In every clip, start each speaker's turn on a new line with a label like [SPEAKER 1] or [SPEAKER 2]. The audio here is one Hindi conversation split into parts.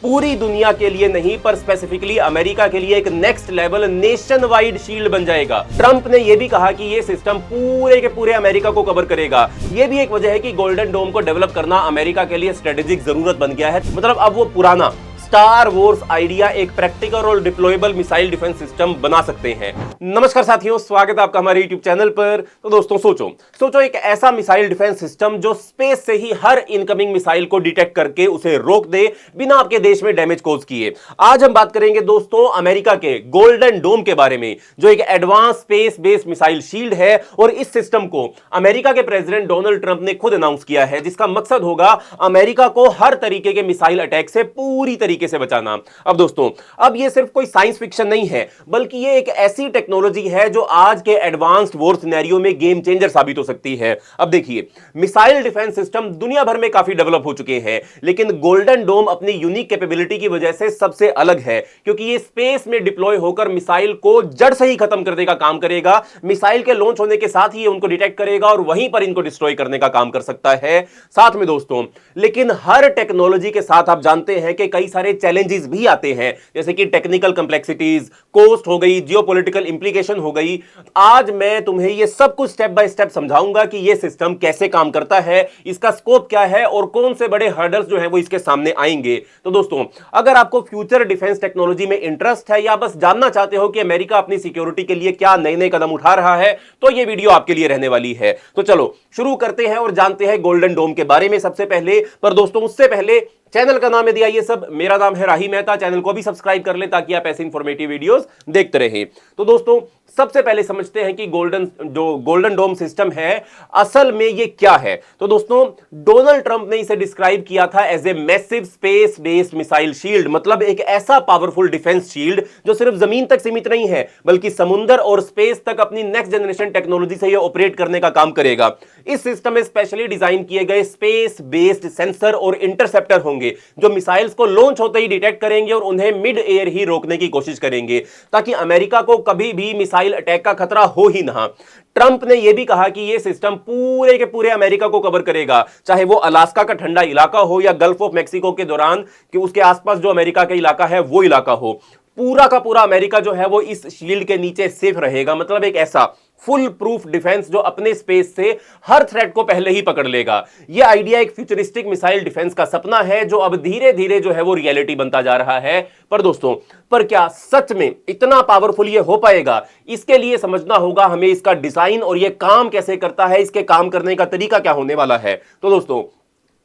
[SPEAKER 1] पूरी दुनिया के लिए नहीं पर स्पेसिफिकली अमेरिका के लिए एक next level nation wide shield बन जाएगा। ट्रंप ने यह भी कहा कि यह सिस्टम पूरे के पूरे अमेरिका को कवर करेगा। यह भी एक वजह है कि गोल्डन डोम को डेवलप करना अमेरिका के लिए स्ट्रेटेजिक जरूरत बन गया है। मतलब अब वो पुराना स्टार वॉर्स आइडिया एक प्रैक्टिकल और डिप्लॉयबल मिसाइल डिफेंस सिस्टम बना सकते हैं। नमस्कार साथियों, स्वागत है आपका हमारे YouTube चैनल पर। तो दोस्तों सोचो एक ऐसा मिसाइल डिफेंस सिस्टम जो स्पेस से ही हर इनकमिंग मिसाइल को डिटेक्ट करके उसे रोक दे बिना आपके देश में डैमेज कॉज किए। आज हम बात करेंगे दोस्तों अमेरिका के गोल्डन डोम के बारे में, जो एक advance space based missile shield है। और इस सिस्टम को अमेरिका के प्रेसिडेंट डोनाल्ड ट्रंप ने खुद अनाउंस किया है, जिसका मकसद होगा अमेरिका को हर तरीके के मिसाइल अटैक से पूरी तरीके से बचाना। अब दोस्तों, अब यह सिर्फ कोई साइंस फिक्शन नहीं है, बल्कि यह एक ऐसी टेक्नोलॉजी है जो आज के एडवांस्ड वॉर सिनेरियो में गेम चेंजर साबित हो सकती है। अब देखिए, मिसाइल डिफेंस सिस्टम दुनिया भर में काफी डेवलप हो चुके हैं, लेकिन गोल्डन डोम अपनी यूनिक कैपेबिलिटी की वजह से सबसे अलग है, क्योंकि यह स्पेस में डिप्लॉय होकर मिसाइल को जड़ से ही खत्म करने का काम करेगा। मिसाइल के लॉन्च होने के साथ ही ये उनको डिटेक्ट करेगा और वहीं पर इनको डिस्ट्रॉय करने का काम कर सकता है साथ में दोस्तों। लेकिन हर टेक्नोलॉजी के साथ आप जानते हैं कि कई सारे चैलेंजेस भी आते हैं, जैसे कि टेक्निकल कंप्लेक्सिटीज, कॉस्ट हो गई, जियोपॉलिटिकल इंप्लीकेशन हो गई। आज मैं तुम्हें ये सब कुछ स्टेप बाय स्टेप समझाऊंगा कि ये सिस्टम कैसे काम करता है, इसका स्कोप क्या है और कौन से बड़े हर्डल्स जो है वो इसके सामने आएंगे। तो दोस्तों, अगर आपको फ्यूचर डिफेंस टेक्नोलॉजी में इंटरेस्ट है या बस जानना चाहते हो कि अमेरिका अपनी सिक्योरिटी के लिए क्या नए नए कदम उठा रहा है, तो ये वीडियो आपके लिए रहने वाली है। तो चलो शुरू करते हैं और जानते हैं गोल्डन डोम के बारे में सबसे पहले। पर दोस्तों, उससे पहले चैनल का नाम है दिया ये सब, मेरा नाम है राही मेहता। चैनल को भी सब्सक्राइब कर लें ताकि आप ऐसे इंफॉर्मेटिव वीडियोस देखते रहें। तो दोस्तों, सबसे पहले समझते हैं कि गोल्डन डोम सिस्टम है असल में ये क्या है। तो दोस्तों, डोनाल्ड ट्रंप ने इसे डिस्क्राइब किया था as a massive space based missile shield, मतलब एक ऐसा पावरफुल डिफेंस शील्ड जो सिर्फ जमीन तक सीमित नहीं है, बल्कि समुद्र और स्पेस तक अपनी नेक्स्ट जनरेशन टेक्नोलॉजी से ये ऑपरेट करने का काम करेगा। इस सिस्टम में स्पेशली डिजाइन किए गए स्पेस बेस्ड सेंसर और इंटरसेप्टर होंगे, जो मिसाइल्स को लॉन्च होते ही डिटेक्ट करेंगे और उन्हें मिड एयर ही रोकने की कोशिश करेंगे, ताकि अमेरिका को कभी भी मिसाइल अटैक का खतरा हो ही ना। ट्रंप ने यह भी कहा कि यह सिस्टम पूरे के पूरे अमेरिका को कवर करेगा, चाहे वो अलास्का का ठंडा इलाका हो या गल्फ ऑफ मैक्सिको के दौरान कि उसके आसपास जो अमेरिका का इलाका है वो इलाका हो। पूरा का पूरा अमेरिका जो है वो इस शील्ड के नीचे सेफ रहेगा। मतलब एक ऐसा फुल प्रूफ डिफेंस जो अपने स्पेस से हर थ्रेट को पहले ही पकड़ लेगा। यह आइडिया एक फ्यूचरिस्टिक मिसाइल डिफेंस का सपना है जो अब धीरे धीरे जो है वो रियलिटी बनता जा रहा है। पर दोस्तों, पर क्या सच में इतना पावरफुल ये हो पाएगा? इसके लिए समझना होगा हमें इसका डिजाइन और ये काम कैसे करता है, इसके काम करने का तरीका क्या होने वाला है। तो दोस्तों,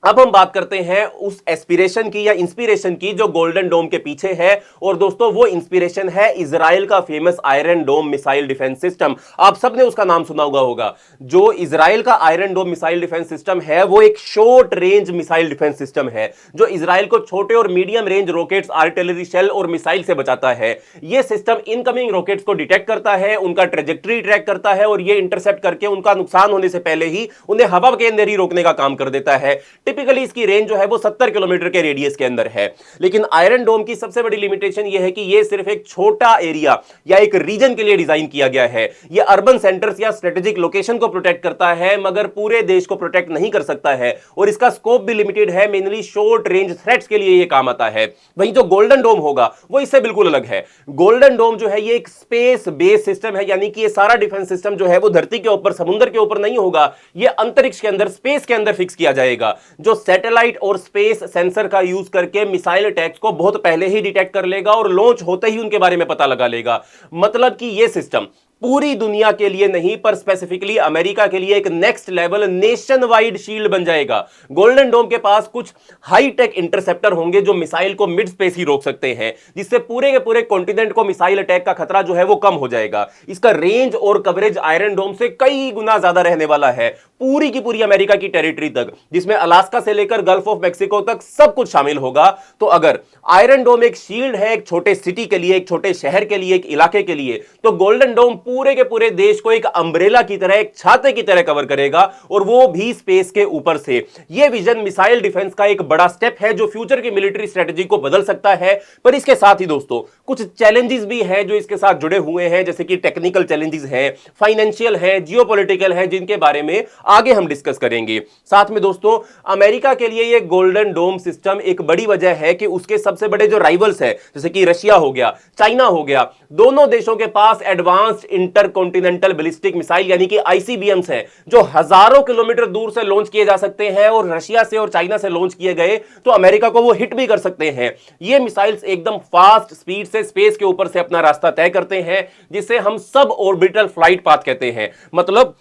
[SPEAKER 1] अब हम बात करते हैं उस एस्पिरेशन की या इंस्पिरेशन की जो गोल्डन डोम के पीछे है। और दोस्तों, वो इंस्पिरेशन है इजराइल का famous iron dome missile defence system. आप सबने उसका नाम सुना होगा। जो इजराइल का iron dome missile defence system है वो एक short range missile defence system है जो इजराइल को छोटे और medium range rockets, artillery shell और मिसाइल से बचाता है। यह सिस्टम इनकमिंग रॉकेट्स को डिटेक्ट करता है, उनका ट्रेजेक्टरी ट्रैक करता है और यह इंटरसेप्ट करके उनका नुकसान होने से पहले ही उन्हें हवा के अंदर ही रोकने का काम कर देता है। टिपिकली इसकी रेंज जो है वो 70 किलोमीटर के रेडियस के अंदर है। लेकिन आयरन डोम की सबसे बड़ी लिमिटेशन यह है कि यह सिर्फ एक छोटा एरिया या एक रीजन के लिए डिजाइन किया गया है। यह अर्बन सेंटर्स या स्ट्रेटेजिक लोकेशन को प्रोटेक्ट करता है, मगर पूरे देश को प्रोटेक्ट नहीं कर सकता है। और इसका स्कोप भी लिमिटेड है, मेनली शॉर्ट रेंज थ्रेट्स के लिए यह काम आता है। वहीं जो गोल्डन डोम होगा वो इससे बिल्कुल अलग है। गोल्डन डोम जो है ये एक स्पेस बेस्ड सिस्टम है, यानी कि ये सारा डिफेंस सिस्टम जो है वो धरती के ऊपर, समुद्र के ऊपर नहीं होगा। यह अंतरिक्ष के अंदर, स्पेस के अंदर फिक्स किया जाएगा, जो सैटेलाइट और स्पेस सेंसर का यूज करके मिसाइल अटैक्स को बहुत पहले ही डिटेक्ट कर लेगा और लॉन्च होते ही उनके बारे में पता लगा लेगा। मतलब कि यह सिस्टम पूरी दुनिया के लिए नहीं पर स्पेसिफिकली अमेरिका के लिए एक next level nation wide shield बन जाएगा। गोल्डन डोम के पास कुछ हाई टेक इंटरसेप्टर होंगे जो मिसाइल को मिड स्पेस ही रोक सकते हैं, जिससे पूरे के पूरे कॉन्टिनेंट को मिसाइल अटैक का खतरा जो है वो कम हो जाएगा। इसका रेंज और कवरेज आयरन डोम से कई गुना ज्यादा रहने वाला है, पूरी की पूरी अमेरिका की टेरिटरी तक, जिसमें अलास्का से लेकर गल्फ ऑफ मैक्सिको तक सब कुछ शामिल होगा। तो अगर आयरन डोम एक शील्ड है एक छोटे सिटी के लिए, एक छोटे शहर के लिए, एक इलाके के लिए, तो गोल्डन डोम पूरे के पूरे देश को एक अम्ब्रेला की तरह, एक छाते की तरह कवर करेगा, और वो भी स्पेस के ऊपर से। यह विजन मिसाइल डिफेंस का एक बड़ा स्टेप है जो फ्यूचर की मिलिट्री स्ट्रेटजी को बदल सकता है। पर इसके साथ ही दोस्तों कुछ चैलेंजेस भी हैं जो इसके साथ जुड़े हुए हैं, जैसे कि टेक्निकल चैलेंजेस हैं, फाइनेंशियल है, जियोपॉलिटिकल है, जिनके बारे में आगे हम डिस्कस करेंगे। साथ में दोस्तों, अमेरिका के लिए यह गोल्डन डोम सिस्टम एक बड़ी वजह है कि उसके सबसे बड़े जो राइवल्स है, जैसे कि रशिया हो गया, चाइना हो गया, दोनों देशों के पास एडवांस्ड इंटरकॉन्टिनेंटल बैलिस्टिक मिसाइल यानी कि आईसीबीएम्स हैं, जो हजारों किलोमीटर दूर से लॉन्च किए जा सकते हैं, और रशिया से और चाइना से लॉन्च किए गए तो अमेरिका को वो हिट भी कर सकते हैं। ये मिसाइल्स एकदम फास्ट स्पीड से स्पेस के ऊपर से अपना रास्ता तय करते हैं, जिसे हम सब ऑर्बिटल फ्लाइट पाथ कहते हैं। मतलब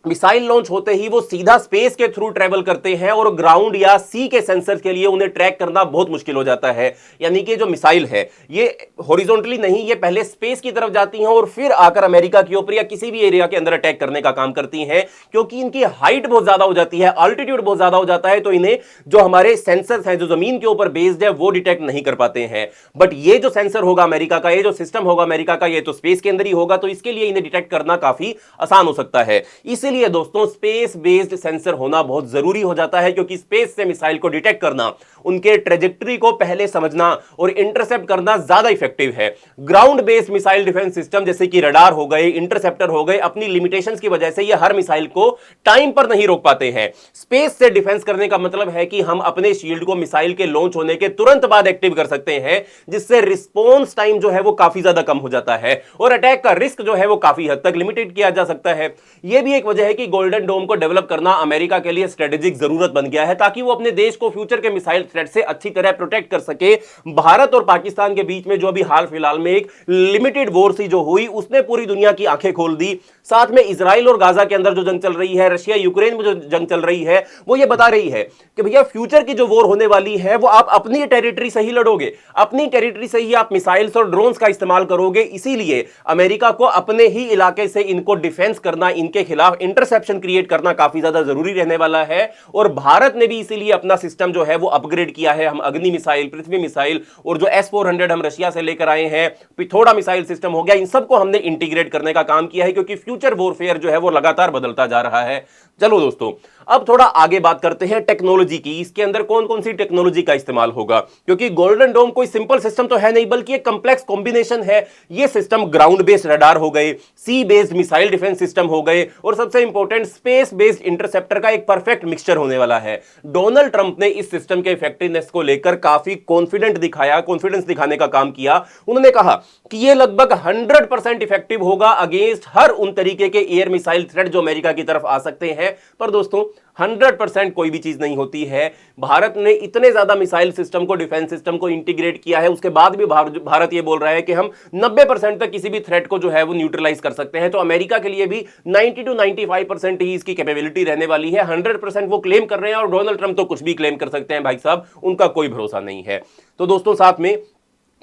[SPEAKER 1] मिसाइल लॉन्च होते ही वो सीधा स्पेस के थ्रू ट्रेवल करते हैं और ग्राउंड या सी के सेंसर के लिए उन्हें ट्रैक करना बहुत मुश्किल हो जाता है। यानी कि जो मिसाइल है ये हॉरिजॉन्टली नहीं, ये पहले स्पेस की तरफ जाती हैं और फिर आकर अमेरिका के ऊपर या किसी भी एरिया के अंदर अटैक करने का काम करती हैं। क्योंकि इनकी हाइट बहुत ज्यादा हो जाती है, अल्टीट्यूड बहुत ज्यादा हो जाता है, तो इन्हें जो हमारे सेंसर्स हैं जो जमीन के ऊपर बेस्ड है वो डिटेक्ट नहीं कर पाते हैं। बट ये जो सेंसर होगा अमेरिका का, ये जो सिस्टम होगा अमेरिका का, ये तो स्पेस के अंदर ही होगा, तो इसके लिए इन्हें डिटेक्ट करना काफी आसान हो सकता है। इसलिए दोस्तों स्पेस बेस्ड सेंसर होना बहुत जरूरी हो जाता है, क्योंकि स्पेस से मिसाइल को डिटेक्ट करना, उनके ट्रेजेक्टरी को पहले समझना और इंटरसेप्ट करना ज्यादा इफेक्टिव है। Ground based missile defence system जैसे कि रडार हो गए, इंटरसेप्टर हो गए, अपनी लिमिटेशंस की वजह से ये हर मिसाइल को टाइम पर नहीं रोक पाते हैं। स्पेस से डिफेंस करने का मतलब है कि हम अपने शील्ड को मिसाइल के लॉन्च होने के तुरंत बाद एक्टिव कर सकते हैं, जिससे रिस्पॉन्स टाइम जो है वो काफी ज्यादा कम हो जाता है और अटैक का रिस्क जो है वो काफी हद तक लिमिटेड किया जा सकता है। यह भी एक वजह है कि गोल्डन डोम को डेवलप करना अमेरिका के लिए स्ट्रेटेजिक जरूरत बन गया है, ताकि वो अपने देश को फ्यूचर के मिसाइल थ्रेट से अच्छी तरह प्रोटेक्ट कर सके। भारत और पाकिस्तान के बीच में जो अभी हाल फिलहाल में एक लिमिटेड वॉर सी जो हुई, उसने पूरी दुनिया की आंखें खोल दी। साथ में इजराइल और गाजा के अंदर जो जंग चल रही है, रशिया यूक्रेन में जो जंग चल रही है, वो ये बता रही है कि भैया फ्यूचर की जो वॉर होने वाली है वो आप अपनी टेरिटरी से ही लड़ोगे, अपनी टेरिटरी से ही आप मिसाइल्स और ड्रोन्स का इस्तेमाल करोगे। इसीलिए अमेरिका को अपने ही इलाके से इनको डिफेंस करना, इनके खिलाफ इंटरसेप्शन क्रिएट करना काफी ज्यादा जरूरी रहने वाला है। और भारत ने भी इसीलिए अपना सिस्टम जो है वो अपग्रेड किया है। हम अग्नि मिसाइल, पृथ्वी मिसाइल और जो S-400 हम रशिया से लेकर आए हैं, पिथोड़ा मिसाइल सिस्टम हो गया, इन सबको हमने इंटीग्रेट करने का काम किया है, क्योंकि फ्यूचर वॉरफेयर जो है वो लगातार बदलता जा रहा है। चलो दोस्तों, अब थोड़ा आगे बात करते हैं टेक्नोलॉजी की। इसके अंदर कौन कौन सी टेक्नोलॉजी का इस्तेमाल होगा, क्योंकि गोल्डन डोम कोई सिंपल सिस्टम तो है नहीं, बल्कि एक कंप्लेक्स कॉम्बिनेशन है। ये सिस्टम ग्राउंड बेस्ड रडार हो गए, सी बेस्ड मिसाइल डिफेंस सिस्टम हो गए, और सबसे इंपॉर्टेंट स्पेस बेस्ड इंटरसेप्टर का एक परफेक्ट मिक्सचर होने वाला है। डोनाल्ड ट्रंप ने इस सिस्टम के इफेक्टिवनेस को लेकर काफी कॉन्फिडेंस दिखाने का काम किया। उन्होंने कहा कि यह लगभग 100% इफेक्टिव होगा अगेंस्ट हर उन तरीके के एयर मिसाइल थ्रेट जो अमेरिका की तरफ आ सकते हैं। पर दोस्तों 100% कोई भी चीज नहीं होती है। भारत ने इतने ज्यादा मिसाइल सिस्टम को, डिफेंस सिस्टम को इंटीग्रेट किया है, उसके बाद भी भारत ये बोल रहा है कि हम 90% तक किसी भी थ्रेट को जो है वो न्यूट्रलाइज कर सकते हैं। तो अमेरिका के लिए भी 90 to 95% ही इसकी कैपेबिलिटी रहने वाली है। 100% वो क्लेम कर रहे हैं, और डोनाल्ड ट्रंप तो कुछ भी क्लेम कर सकते हैं भाई साहब, उनका कोई भरोसा नहीं है। तो दोस्तों साथ में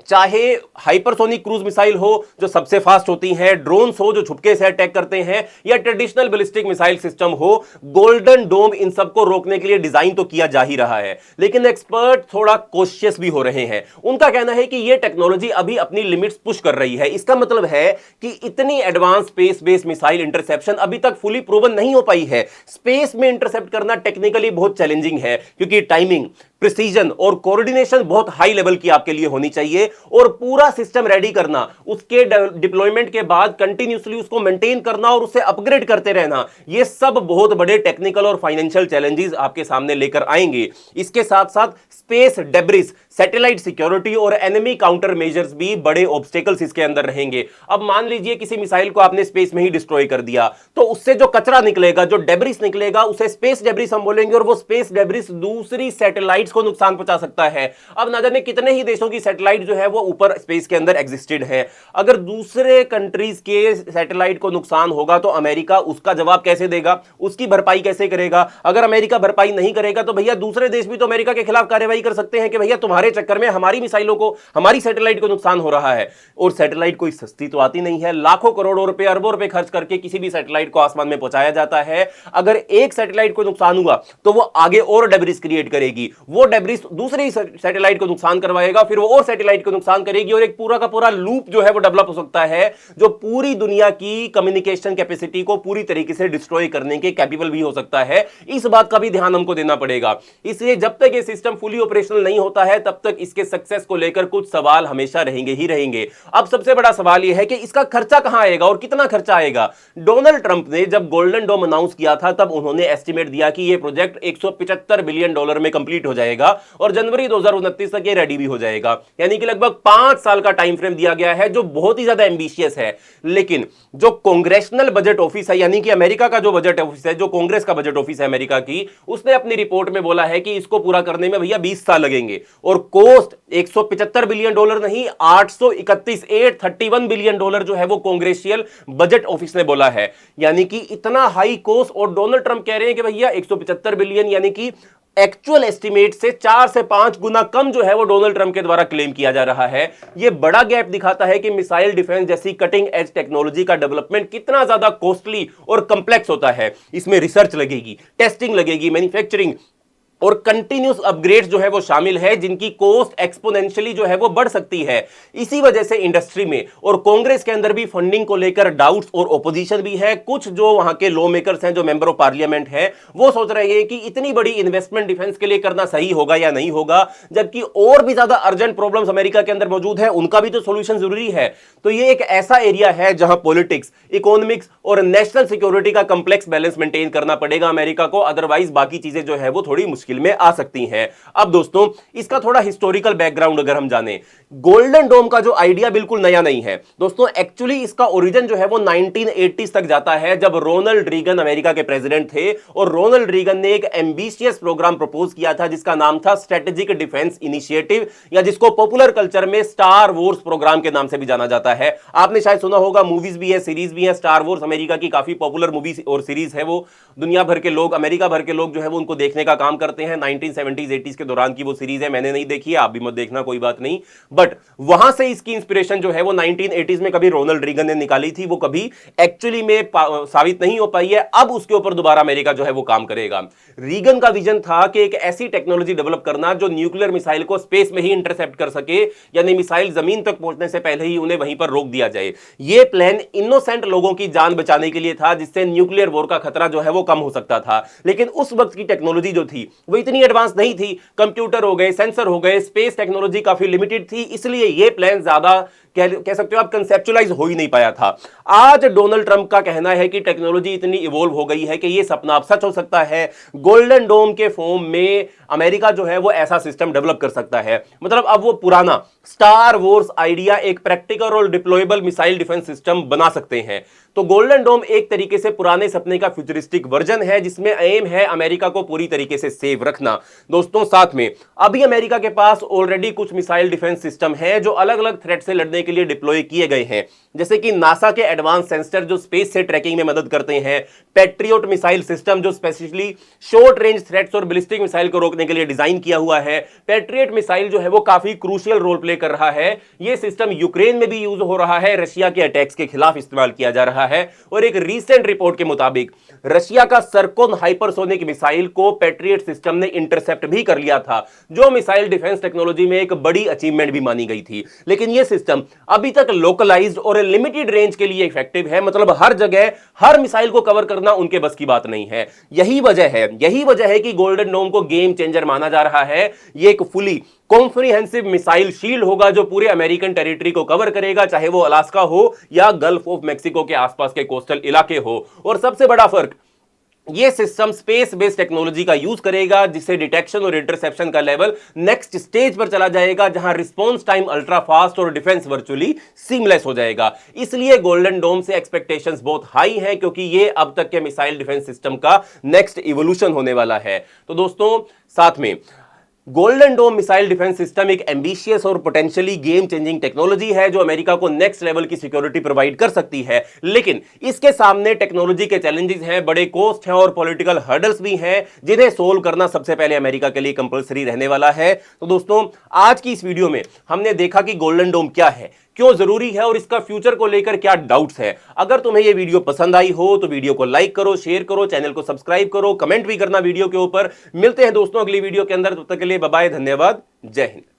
[SPEAKER 1] चाहे हाइपरसोनिक क्रूज मिसाइल हो जो सबसे फास्ट होती हैं, ड्रोन्स हो जो छुपके से अटैक करते हैं, या ट्रेडिशनल बैलिस्टिक मिसाइल सिस्टम हो, गोल्डन डोम इन सबको रोकने के लिए डिजाइन तो किया जा ही रहा है। लेकिन एक्सपर्ट थोड़ा कॉशियस भी हो रहे हैं। उनका कहना है कि यह टेक्नोलॉजी अभी अपनी लिमिट्स पुश कर रही है। इसका मतलब है कि इतनी advance space based missile interception अभी तक फुली प्रूवन नहीं हो पाई है। स्पेस में इंटरसेप्ट करना टेक्निकली बहुत चैलेंजिंग है, क्योंकि टाइमिंग, प्रिसीजन और कोऑर्डिनेशन बहुत हाई लेवल की आपके लिए होनी चाहिए, और पूरा सिस्टम रेडी करना, उसके डिप्लॉयमेंट के बाद कंटिन्यूसली उसको मेंटेन करना और उसे अपग्रेड करते रहना, ये सब बहुत बड़े टेक्निकल और फाइनेंशियल चैलेंजेस आपके सामने लेकर आएंगे। इसके साथ साथ स्पेस डेब्रिस, सैटेलाइट सिक्योरिटी और एनिमी काउंटर मेजर्स भी बड़े ऑब्स्टेकल्स इसके अंदर रहेंगे। अब मान लीजिए किसी मिसाइल को आपने स्पेस में ही डिस्ट्रॉय कर दिया, तो उससे जो कचरा निकलेगा, जो डेब्रिस निकलेगा, उसे स्पेस डेब्रिस हम बोलेंगे, और वो स्पेस डेब्रिस दूसरी सैटेलाइट्स को नुकसान पहुंचा सकता है। अब ना जाने कितने ही देशों की सैटेलाइट जो है वो ऊपर स्पेस के अंदर एग्जिस्टेड है। अगर दूसरे कंट्रीज के सैटेलाइट को नुकसान होगा तो अमेरिका उसका जवाब कैसे देगा, उसकी भरपाई कैसे करेगा? अगर अमेरिका भरपाई नहीं करेगा तो भैया दूसरे देश भी तो अमेरिका के खिलाफ कार्रवाई कर सकते हैं कि भैया तुम्हारे चक्कर में हमारी मिसाइलों को, हमारी सैटेलाइट को नुकसान हो रहा है। और सैटेलाइट कोई सस्ती तो आती नहीं है, लाखों करोड़ों रुपए, अरबों रुपए खर्च करके किसी भी सैटेलाइट को आसमान में पहुंचाया जाता है। अगर एक सैटेलाइट को नुकसान हुआ तो वो आगे और डेब्रिस क्रिएट करेगी, वो डेब्रिस दूसरी सैटेलाइट को नुकसान करवाएगा, फिर वो और सैटेलाइट को नुकसान करेगी, और एक पूरा का पूरा लूप जो है वो डेवलप हो सकता है, जो पूरी दुनिया की कम्युनिकेशन कैपेसिटी को पूरी तरीके से डिस्ट्रॉय करने के कैपेबल भी हो सकता है। इस बात का भी ध्यान हमको देना पड़ेगा। इसलिए जब तक ये सिस्टम फुली ऑपरेशनल नहीं होता है तब तब तक इसके सक्सेस को लेकर कुछ सवाल हमेशा रहेंगे ही रहेंगे। अब सबसे बड़ा सवाल यह है कि इसका खर्चा कहां आएगा और कितना खर्चा आएगा। डोनाल्ड ट्रंप ने जब गोल्डन डोम अनाउंस किया था तब उन्होंने एस्टिमेट दिया कि यह प्रोजेक्ट $175 बिलियन में कंप्लीट हो जाएगा और जनवरी 2029 तक ये रेडी भी हो जाएगा, यानी कि लगभग 5 साल का टाइम फ्रेम दिया गया है, जो बहुत ही ज्यादा एम्बिशियस है। लेकिन जो कांग्रेशनल बजट ऑफिस है, यानी कि अमेरिका का जो बजट ऑफिस है, जो कांग्रेस का बजट ऑफिस है अमेरिका की, उसने अपनी रिपोर्ट में बोला है कि इसको पूरा करने में भैया 20 साल लगेंगे और कॉस्ट $175 बिलियन नहीं, 831 बिलियन जो है वो कांग्रेसियल बजट ऑफिस ने बोला है, यानी कि इतना हाई कॉस्ट। और डोनाल्ड ट्रंप कह रहे हैं कि भैया 175 बिलियन, यानी कि एक्चुअल एस्टिमेट से 4 से 5 गुना कम जो है वो डोनाल्ड ट्रंप के द्वारा क्लेम किया जा रहा है। ये बड़ा गैप दिखाता है कि मिसाइल डिफेंस जैसी कटिंग एज टेक्नोलॉजी का डेवलपमेंट कितना ज्यादा कॉस्टली और कंप्लेक्स होता है। इसमें रिसर्च लगेगी, टेस्टिंग लगेगी, मैन्युफैक्चरिंग और कंटिन्यूस अपग्रेड जो है वो शामिल है, जिनकी कॉस्ट एक्सपोनेंशियली जो है वो बढ़ सकती है। इसी वजह से इंडस्ट्री में और कांग्रेस के अंदर भी फंडिंग को लेकर डाउट्स और ओपोजिशन भी है। कुछ जो वहां के लॉ मेकर्स हैं, जो मेंबर ऑफ पार्लियामेंट है, वो सोच रहे हैं कि इतनी बड़ी इन्वेस्टमेंट डिफेंस के लिए करना सही होगा या नहीं होगा, जबकि और भी ज्यादा अर्जेंट प्रॉब्लम्स अमेरिका के अंदर मौजूद है, उनका भी तो सोल्यूशन जरूरी है। तो ये एक ऐसा एरिया है जहां पॉलिटिक्स, इकोनॉमिक्स और नेशनल सिक्योरिटी का कंप्लेक्स बैलेंस मेंटेन करना पड़ेगा अमेरिका को, अदरवाइज बाकी चीजें जो है वो थोड़ी मुश्किल में आ सकती हैं। अब दोस्तों, इसका थोड़ा हिस्टोरिकल बैकग्राउंड अगर हम जाने, गोल्डन डोम का जो आइडिया बिल्कुल नया नहीं है दोस्तों। एक्चुअली इसका ओरिजिन जो है वो 1980s तक जाता है, जब रोनाल्ड रीगन अमेरिका के प्रेसिडेंट थे और रोनाल्ड रीगन ने एक एम्बिशियस प्रोग्राम प्रपोज किया था जिसका नाम था स्ट्रेटेजिक डिफेंस इनिशिएटिव, या जिसको पॉपुलर कल्चर में स्टार वॉर्स प्रोग्राम के नाम से भी जाना जाता है। आपने शायद सुना होगा, मूवीज भी है, सीरीज भी है। स्टार वॉर्स अमेरिका की काफी पॉपुलर मूवी और सीरीज है, वो दुनिया भर के लोग, अमेरिका भर के लोग जो है वो उनको देखने का काम करते हैं। 1970s 80s के दौरान की वो सीरीज है, मैंने नहीं देखी है, आप भी मत देखना, कोई बात नहीं। बट वहां से इसकी इंस्पिरेशन जो है वो 1980s में कभी रोनाल्ड रीगन ने निकाली थी, वो कभी एक्चुअली में साबित नहीं हो पाई है। अब उसके ऊपर दोबारा अमेरिका जो है वो काम करेगा। रीगन का विजन था कि एक ऐसी टेक्नोलॉजी डेवलप करना जो न्यूक्लियर मिसाइल को स्पेस में ही इंटरसेप्ट कर सके, यानी मिसाइल जमीन तक पहुंचने से पहले ही उन्हें वहीं पर रोक दिया जाए। यह प्लान इनोसेंट लोगों की जान बचाने के लिए था, जिससे न्यूक्लियर वॉर का खतरा जो है वो कम हो सकता था। लेकिन उस वक्त की टेक्नोलॉजी जो थी वो इतनी एडवांस नहीं थी, कंप्यूटर हो गए, सेंसर हो गए, स्पेस टेक्नोलॉजी काफी लिमिटेड थी, इसलिए यह प्लान ज्यादा कह सकते हो आप कंसेप्चुअलाइज हो ही नहीं पाया था। आज डोनाल्ड ट्रंप का कहना है कि टेक्नोलॉजी इतनी इवॉल्व हो गई है कि यह सपना अब सच हो सकता है। गोल्डन डोम के फॉर्म में अमेरिका जो है वो ऐसा सिस्टम डेवलप कर सकता है। मतलब अब वो पुराना स्टार वॉर्स आइडिया एक प्रैक्टिकल और डिप्लॉयबल मिसाइल डिफेंस सिस्टम बना सकते हैं। तो गोल्डन डोम एक तरीके से पुराने सपने का फ्यूचरिस्टिक वर्जन है, जिसमें एम है अमेरिका को पूरी तरीके से सेव रखना। दोस्तों, साथ में अभी अमेरिका के पास ऑलरेडी कुछ मिसाइल डिफेंस सिस्टम है जो अलग अलग थ्रेट से लड़ने के लिए डिप्लॉय किए गए हैं, जैसे कि नासा के एडवांस सेंसर जो स्पेस से ट्रैकिंग में मदद करते हैं, पैट्रियट मिसाइल सिस्टम जो स्पेसिफिकली शॉर्ट रेंज थ्रेट्स और बैलिस्टिक मिसाइल को रोकने के लिए डिजाइन किया हुआ है। पैट्रियट मिसाइल जो है वो काफी क्रूशियल रोल प्ले कर रहा है। यह सिस्टम यूक्रेन में भी यूज हो रहा है, रशिया के अटैक्स के खिलाफ इस्तेमाल किया जा रहा है। और एक रीसेंट रिपोर्ट के मुताबिक रशिया का सर्कोन हाइपरसोनिक मिसाइल को पैट्रियट सिस्टम ने इंटरसेप्ट भी कर लिया था, जो मिसाइल डिफेंस टेक्नोलॉजी में एक बड़ी अचीवमेंट भी मानी गई थी। लेकिन यह सिस्टम अभी तक लोकलाइज्ड और लिमिटेड रेंज के लिए इफेक्टिव है, मतलब हर जगह हर मिसाइल को कवर करना उनके बस की बात नहीं है। यही वजह है कि गोल्डन डोम को गेम चेंजर माना जा रहा है। यह एक फुली कॉम्प्रिहेंसिव मिसाइल शील्ड होगा जो पूरे अमेरिकन टेरिटरी को कवर करेगा, चाहे वो अलास्का हो या गल्फ ऑफ मेक्सिको के आसपास के कोस्टल इलाके हो। और सबसे बड़ा फर्क, यह सिस्टम स्पेस बेस्ड टेक्नोलॉजी का यूज करेगा, जिससे डिटेक्शन और इंटरसेप्शन का लेवल नेक्स्ट स्टेज पर चला जाएगा, जहां रिस्पांस टाइम अल्ट्रा फास्ट और डिफेंस वर्चुअली सीमलेस हो जाएगा। इसलिए गोल्डन डोम से एक्सपेक्टेशंस बहुत हाई हैं, क्योंकि यह अब तक के मिसाइल डिफेंस सिस्टम का नेक्स्ट इवोल्यूशन होने वाला है। तो दोस्तों, साथ में golden dome missile defence system एक एम्बिशियस और पोटेंशियली गेम चेंजिंग टेक्नोलॉजी है जो अमेरिका को नेक्स्ट लेवल की सिक्योरिटी प्रोवाइड कर सकती है। लेकिन इसके सामने टेक्नोलॉजी के चैलेंजेस हैं, बड़े कॉस्ट हैं और पॉलिटिकल हर्डल्स भी हैं, जिन्हें सोल्व करना सबसे पहले अमेरिका के लिए कंपलसरी रहने वाला है। तो दोस्तों, आज की इस वीडियो में हमने देखा कि गोल्डन डोम क्या है, क्यों जरूरी है और इसका फ्यूचर को लेकर क्या डाउट्स है। अगर तुम्हें यह वीडियो पसंद आई हो तो वीडियो को लाइक करो, शेयर करो, चैनल को सब्सक्राइब करो, कमेंट भी करना वीडियो के ऊपर। मिलते हैं दोस्तों अगली वीडियो के अंदर, तब तक के लिए बाय बाय, धन्यवाद, जय हिंद।